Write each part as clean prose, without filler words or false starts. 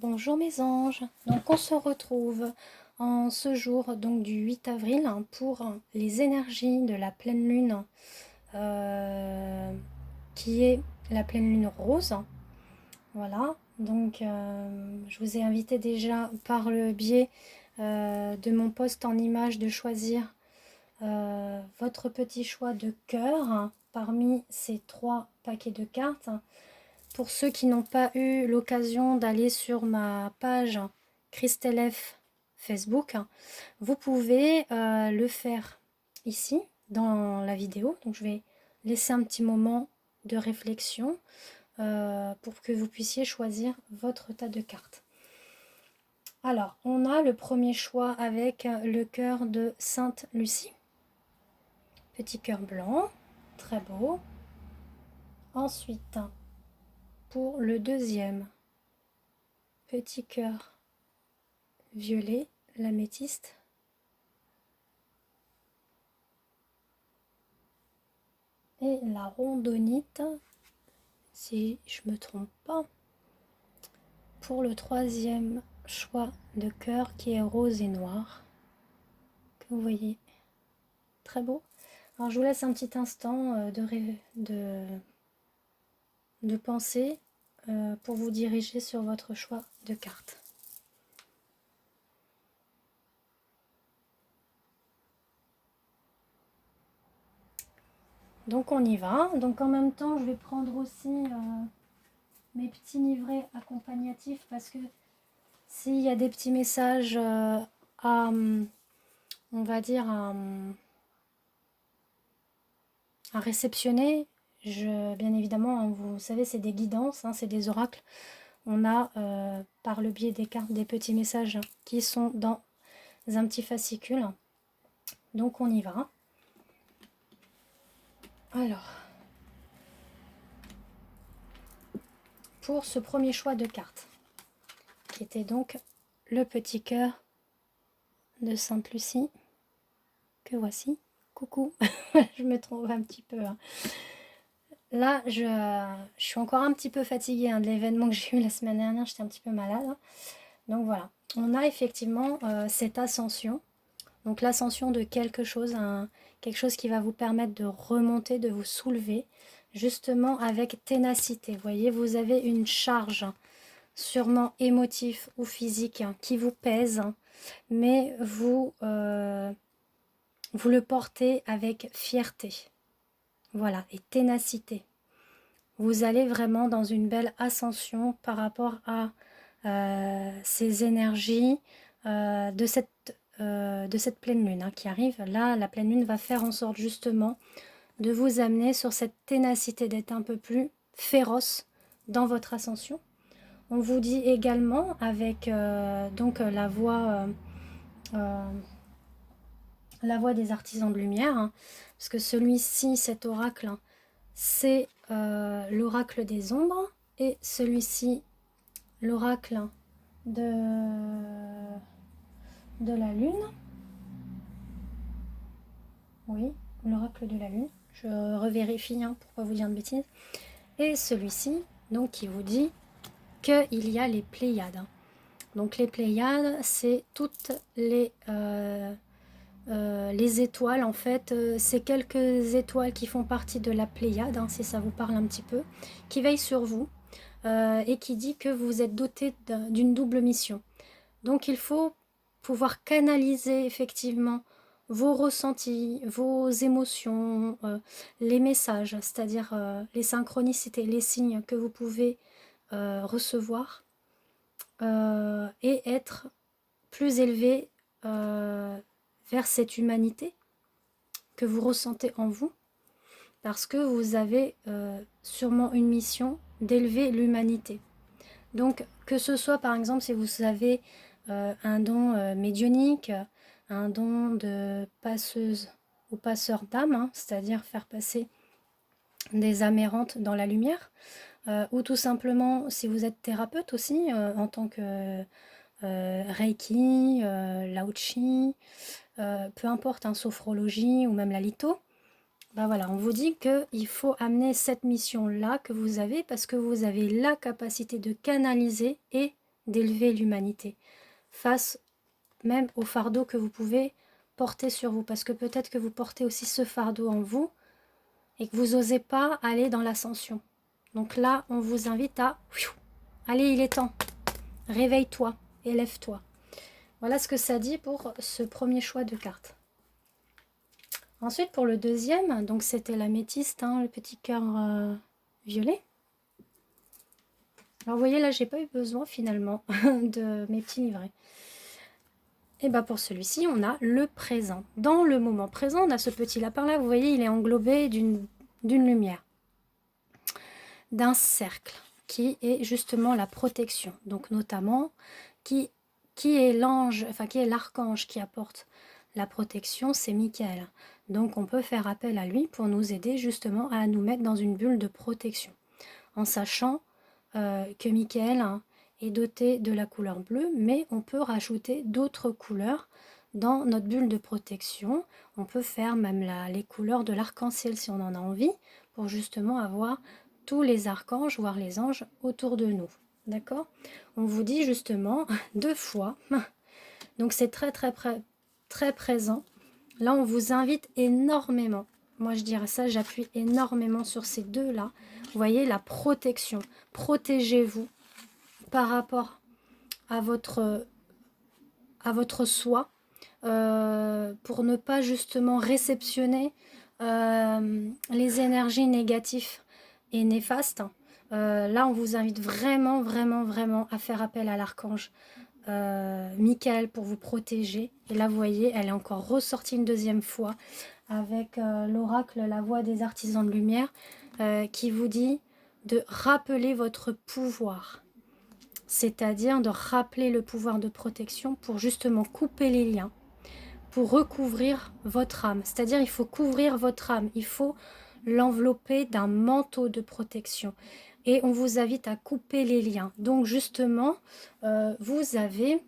Bonjour mes anges, donc on se retrouve en ce jour donc du 8 avril pour les énergies de la pleine lune qui est la pleine lune rose. Voilà, donc je vous ai invité déjà par le biais de mon post en image de choisir votre petit choix de cœur parmi ces 3 paquets de cartes. Pour ceux qui n'ont pas eu l'occasion d'aller sur ma page Christelle F Facebook, vous pouvez le faire ici dans la vidéo. Donc je vais laisser un petit moment de réflexion pour que vous puissiez choisir votre tas de cartes. Alors, on a le premier choix avec le cœur de Sainte Lucie. Petit cœur blanc, très beau. Ensuite, pour le deuxième, petit cœur violet, l'améthyste. Et la rondonite, si je ne me trompe pas, pour le troisième choix de cœur qui est rose et noir, que vous voyez, très beau. Alors je vous laisse un petit instant de penser pour vous diriger sur votre choix de carte. Donc on y va. Donc en même temps, je vais prendre aussi mes petits livrets accompagnatifs parce que s'il y a des petits messages on va dire, à réceptionner, bien évidemment, hein, vous savez, c'est des guidances, hein, c'est des oracles. On a, par le biais des cartes, des petits messages qui sont dans un petit fascicule. Donc on y va. Alors, pour ce premier choix de cartes, qui était donc le petit cœur de Sainte Lucie, que voici. Coucou, je me trouve un petit peu... Hein. Là, je suis encore un petit peu fatiguée de l'événement que j'ai eu la semaine dernière, j'étais un petit peu malade. Hein. Donc voilà, on a effectivement cette ascension. Donc l'ascension de quelque chose, quelque chose qui va vous permettre de remonter, de vous soulever, justement avec ténacité. Vous voyez, vous avez une charge, sûrement émotive ou physique, qui vous pèse, mais vous le portez avec fierté. Voilà, et ténacité. Vous allez vraiment dans une belle ascension par rapport à ces énergies de cette pleine lune qui arrive. Là, la pleine lune va faire en sorte justement de vous amener sur cette ténacité, d'être un peu plus féroce dans votre ascension. On vous dit également avec donc la voix des artisans de lumière, hein, parce que celui-ci, cet oracle, hein, c'est l'oracle des ombres, et celui-ci, l'oracle de la lune. Oui, l'oracle de la lune. Je revérifie pour pas vous dire de bêtises. Et celui-ci, donc, qui vous dit qu'il y a les Pléiades. Hein. Donc les Pléiades, c'est toutes les étoiles, en fait, c'est quelques étoiles qui font partie de la Pléiade, hein, si ça vous parle un petit peu, qui veillent sur vous et qui dit que vous êtes doté d'une double mission. Donc il faut pouvoir canaliser effectivement vos ressentis, vos émotions, les messages, c'est-à-dire les synchronicités, les signes que vous pouvez recevoir et être plus élevé vers cette humanité que vous ressentez en vous, parce que vous avez sûrement une mission d'élever l'humanité. Donc, que ce soit par exemple si vous avez un don médiumnique, un don de passeuse ou passeur d'âme, hein, c'est-à-dire faire passer des âmes errantes dans la lumière, ou tout simplement si vous êtes thérapeute aussi, en tant que Reiki, Lao Chi, peu importe, hein, sophrologie ou même la litho, ben voilà, on vous dit qu'il faut amener cette mission-là que vous avez parce que vous avez la capacité de canaliser et d'élever l'humanité face même au fardeau que vous pouvez porter sur vous. Parce que peut-être que vous portez aussi ce fardeau en vous et que vous n'osez pas aller dans l'ascension. Donc là, on vous invite à... Allez, il est temps. Réveille-toi, élève-toi. Voilà ce que ça dit pour ce premier choix de carte. Ensuite, pour le deuxième, donc c'était l'améthyste, hein, le petit cœur violet. Alors, vous voyez, là, j'ai pas eu besoin, finalement, de mes petits livrets. Et bien, pour celui-ci, on a le présent. Dans le moment présent, on a ce petit lapin-là, vous voyez, il est englobé d'une lumière, d'un cercle, qui est justement la protection. Donc, notamment, qui est l'ange, enfin, qui est l'archange qui apporte la protection, c'est Michael. Donc, on peut faire appel à lui pour nous aider justement à nous mettre dans une bulle de protection. En sachant que Michael est doté de la couleur bleue, mais on peut rajouter d'autres couleurs dans notre bulle de protection. On peut faire même les couleurs de l'arc-en-ciel si on en a envie, pour justement avoir tous les archanges, voire les anges autour de nous. D'accord? On vous dit justement 2 fois. Donc c'est très présent. Là, on vous invite énormément. Moi, je dirais ça, j'appuie énormément sur ces deux-là. Vous voyez, la protection. Protégez-vous par rapport à votre soi pour ne pas justement réceptionner les énergies négatives et néfastes. Là, on vous invite vraiment à faire appel à l'archange Michael pour vous protéger. Et là, vous voyez, elle est encore ressortie une deuxième fois avec l'oracle, la voix des artisans de lumière, qui vous dit de rappeler votre pouvoir. C'est-à-dire de rappeler le pouvoir de protection pour justement couper les liens, pour recouvrir votre âme. C'est-à-dire il faut couvrir votre âme, il faut l'envelopper d'un manteau de protection. Et on vous invite à couper les liens. Donc justement, vous avez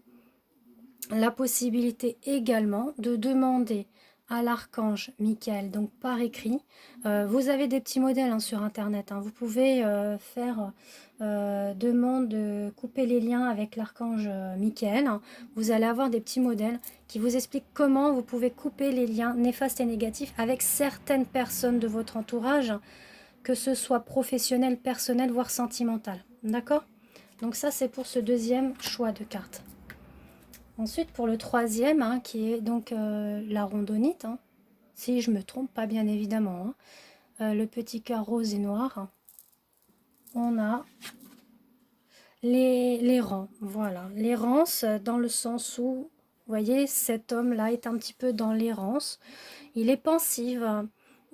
la possibilité également de demander à l'archange Michael, donc par écrit. Vous avez des petits modèles sur internet, vous pouvez faire demande de couper les liens avec l'archange Michael. Vous allez avoir des petits modèles qui vous expliquent comment vous pouvez couper les liens néfastes et négatifs avec certaines personnes de votre entourage, que ce soit professionnel, personnel, voire sentimental. D'accord? Donc ça, c'est pour ce deuxième choix de carte. Ensuite, pour le troisième, qui est donc la rondonite, si je me trompe pas bien évidemment, le petit cœur rose et noir, on a les rangs, voilà, l'errance dans le sens où, vous voyez, cet homme-là est un petit peu dans l'errance, il est pensif,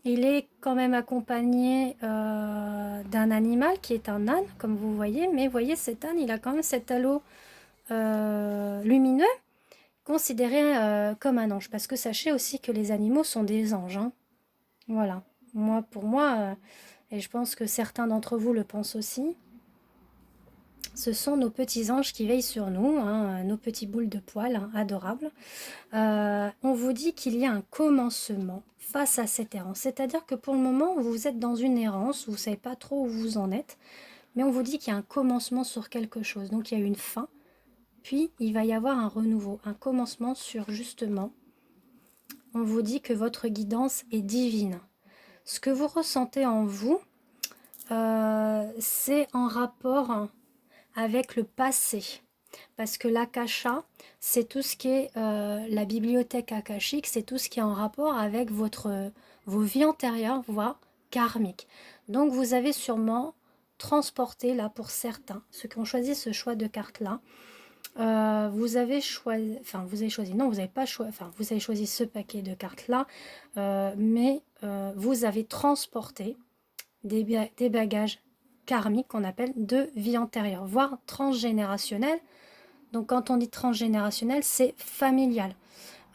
il est quand même accompagné d'un animal qui est un âne, comme vous voyez, mais vous voyez, cet âne, il a quand même cet halo lumineux, considéré comme un ange, parce que sachez aussi que les animaux sont des anges, voilà, pour moi, et je pense que certains d'entre vous le pensent aussi, ce sont nos petits anges qui veillent sur nous, nos petits boules de poils adorables. On vous dit qu'il y a un commencement face à cette errance, c'est-à-dire que pour le moment vous êtes dans une errance, vous ne savez pas trop où vous en êtes, mais on vous dit qu'il y a un commencement sur quelque chose, donc il y a une fin, puis il va y avoir un renouveau, un commencement sur justement, on vous dit que votre guidance est divine. Ce que vous ressentez en vous, c'est en rapport avec le passé. Parce que l'akasha, c'est tout ce qui est la bibliothèque akashique, c'est tout ce qui est en rapport avec vos vies antérieures, voire karmiques. Donc vous avez sûrement transporté, là pour certains, ceux qui ont choisi ce choix de carte-là, vous avez choisi, non, vous n'avez pas choisi, vous avez choisi ce paquet de cartes-là, mais vous avez transporté des bagages karmiques qu'on appelle de vie antérieure, voire transgénérationnel. Donc quand on dit transgénérationnel, c'est familial.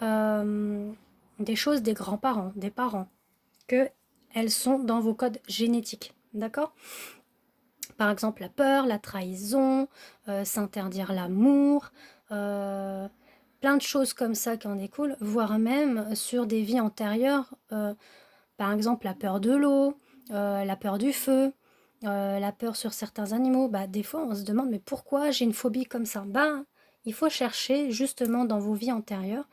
Des choses des grands-parents, des parents, qu'elles sont dans vos codes génétiques. D'accord ? Par exemple, la peur, la trahison, s'interdire l'amour, plein de choses comme ça qui en découlent, voire même sur des vies antérieures, par exemple la peur de l'eau, la peur du feu, la peur sur certains animaux. Bah, des fois, on se demande, mais pourquoi j'ai une phobie comme ça? Ben, il faut chercher justement dans vos vies antérieures.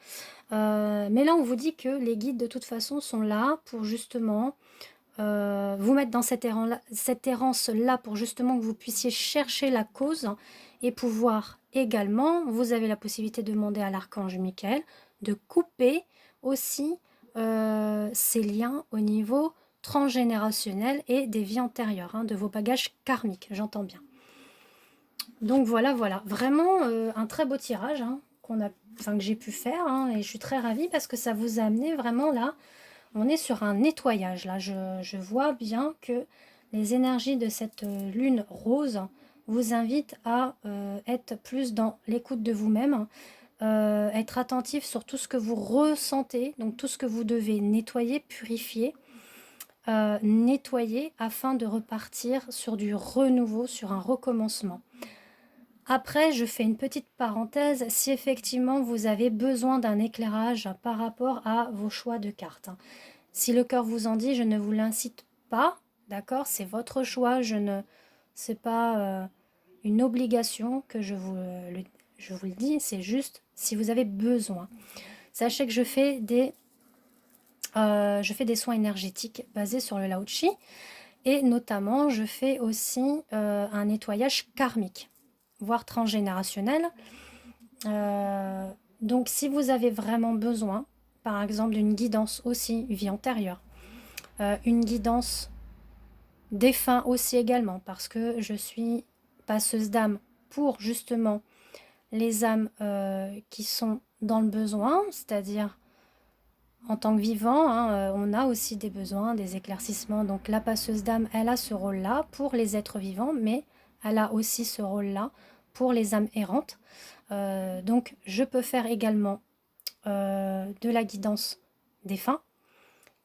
Mais là, on vous dit que les guides, de toute façon, sont là pour justement vous mettre dans cette errance-là pour justement que vous puissiez chercher la cause et pouvoir également, vous avez la possibilité de demander à l'archange Michael de couper aussi ces liens au niveau transgénérationnel et des vies antérieures, hein, de vos bagages karmiques, j'entends bien. Donc voilà, voilà, vraiment un très beau tirage hein, que j'ai pu faire hein, et je suis très ravie parce que ça vous a amené vraiment là. On est sur un nettoyage là, je vois bien que les énergies de cette lune rose vous invitent à être plus dans l'écoute de vous-même, être attentif sur tout ce que vous ressentez, donc tout ce que vous devez nettoyer, purifier, nettoyer afin de repartir sur du renouveau, sur un recommencement. Après, je fais une petite parenthèse, si effectivement vous avez besoin d'un éclairage par rapport à vos choix de cartes. Si le cœur vous en dit, je ne vous l'incite pas, d'accord? C'est votre choix, c'est pas une obligation que je vous le dis, c'est juste si vous avez besoin. Sachez que je fais des soins énergétiques basés sur le Lao Chi et notamment je fais aussi un nettoyage karmique, voire transgénérationnel. Donc si vous avez vraiment besoin, par exemple d'une guidance aussi, vie antérieure, une guidance défunt aussi également, parce que je suis passeuse d'âme pour justement les âmes qui sont dans le besoin, c'est-à-dire en tant que vivant, hein, on a aussi des besoins, des éclaircissements. Donc la passeuse d'âme, elle a ce rôle-là pour les êtres vivants, mais elle a aussi ce rôle-là pour les âmes errantes. Donc je peux faire également de la guidance défunt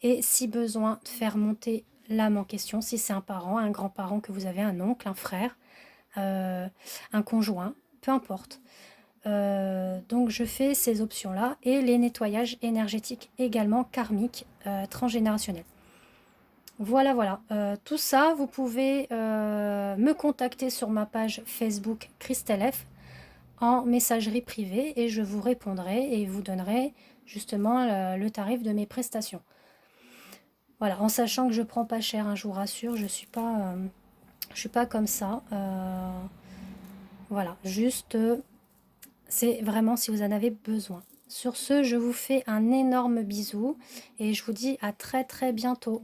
et si besoin de faire monter l'âme en question, si c'est un parent, un grand-parent que vous avez, un oncle, un frère, un conjoint, peu importe. Donc je fais ces options-là et les nettoyages énergétiques également karmiques, transgénérationnels. Voilà, voilà. Tout ça, vous pouvez me contacter sur ma page Facebook Christelle F en messagerie privée et je vous répondrai et vous donnerai justement le tarif de mes prestations. Voilà, en sachant que je prends pas cher, hein, je vous rassure, je suis pas comme ça. Voilà, juste, c'est vraiment si vous en avez besoin. Sur ce, je vous fais un énorme bisou et je vous dis à très très bientôt.